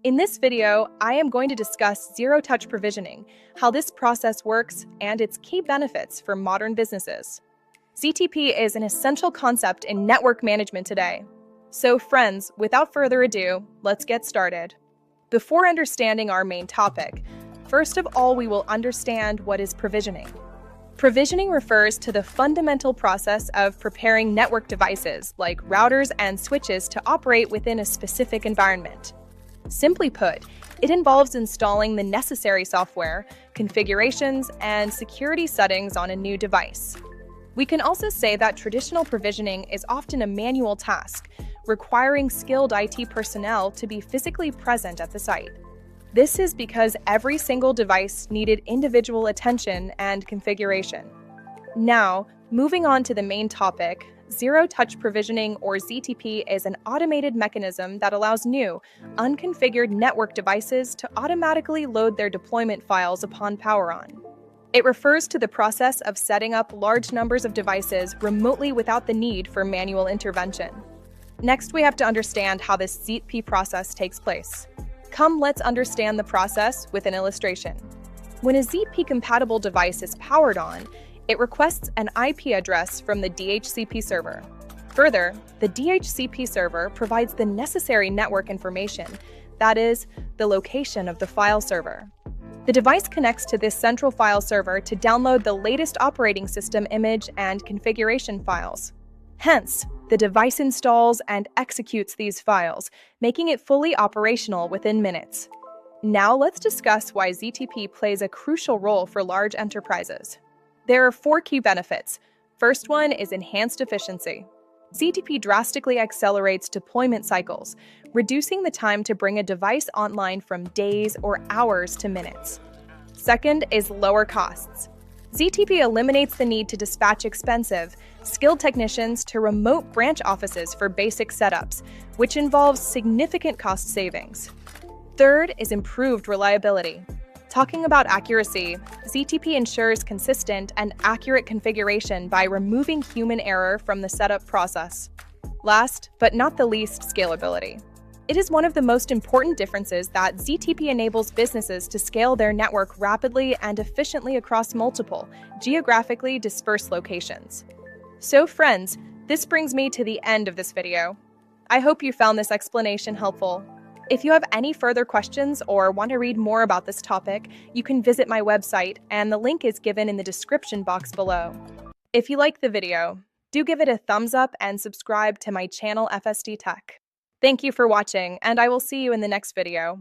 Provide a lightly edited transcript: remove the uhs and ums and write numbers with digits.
In this video, I am going to discuss zero-touch provisioning, how this process works, and its key benefits for modern businesses. ZTP is an essential concept in network management today. So friends, without further ado, let's get started. Before understanding our main topic, first of all, we will understand what is provisioning. Provisioning refers to the fundamental process of preparing network devices like routers and switches to operate within a specific environment. Simply put, it involves installing the necessary software, configurations, and security settings on a new device. We can also say that traditional provisioning is often a manual task, requiring skilled IT personnel to be physically present at the site. This is because every single device needed individual attention and configuration. Now, moving on to the main topic, zero-touch provisioning, or ZTP, is an automated mechanism that allows new, unconfigured network devices to automatically load their deployment files upon power on. It refers to the process of setting up large numbers of devices remotely without the need for manual intervention. Next, we have to understand how this ZTP process takes place. Come, let's understand the process with an illustration. When a ZTP-compatible device is powered on, it requests an IP address from the DHCP server. Further, the DHCP server provides the necessary network information, that is, the location of the file server. The device connects to this central file server to download the latest operating system image and configuration files. Hence, the device installs and executes these files, making it fully operational within minutes. Now let's discuss why ZTP plays a crucial role for large enterprises. There are 4 key benefits. First one is enhanced efficiency. ZTP drastically accelerates deployment cycles, reducing the time to bring a device online from days or hours to minutes. Second is lower costs. ZTP eliminates the need to dispatch expensive, skilled technicians to remote branch offices for basic setups, which involves significant cost savings. Third is improved reliability. Talking about accuracy, ZTP ensures consistent and accurate configuration by removing human error from the setup process. Last, but not the least, scalability. It is one of the most important differences that ZTP enables businesses to scale their network rapidly and efficiently across multiple, geographically dispersed locations. So friends, this brings me to the end of this video. I hope you found this explanation helpful. If you have any further questions or want to read more about this topic, you can visit my website, and the link is given in the description box below. If you like the video, do give it a thumbs up and subscribe to my channel FSD-Tech. Thank you for watching, and I will see you in the next video.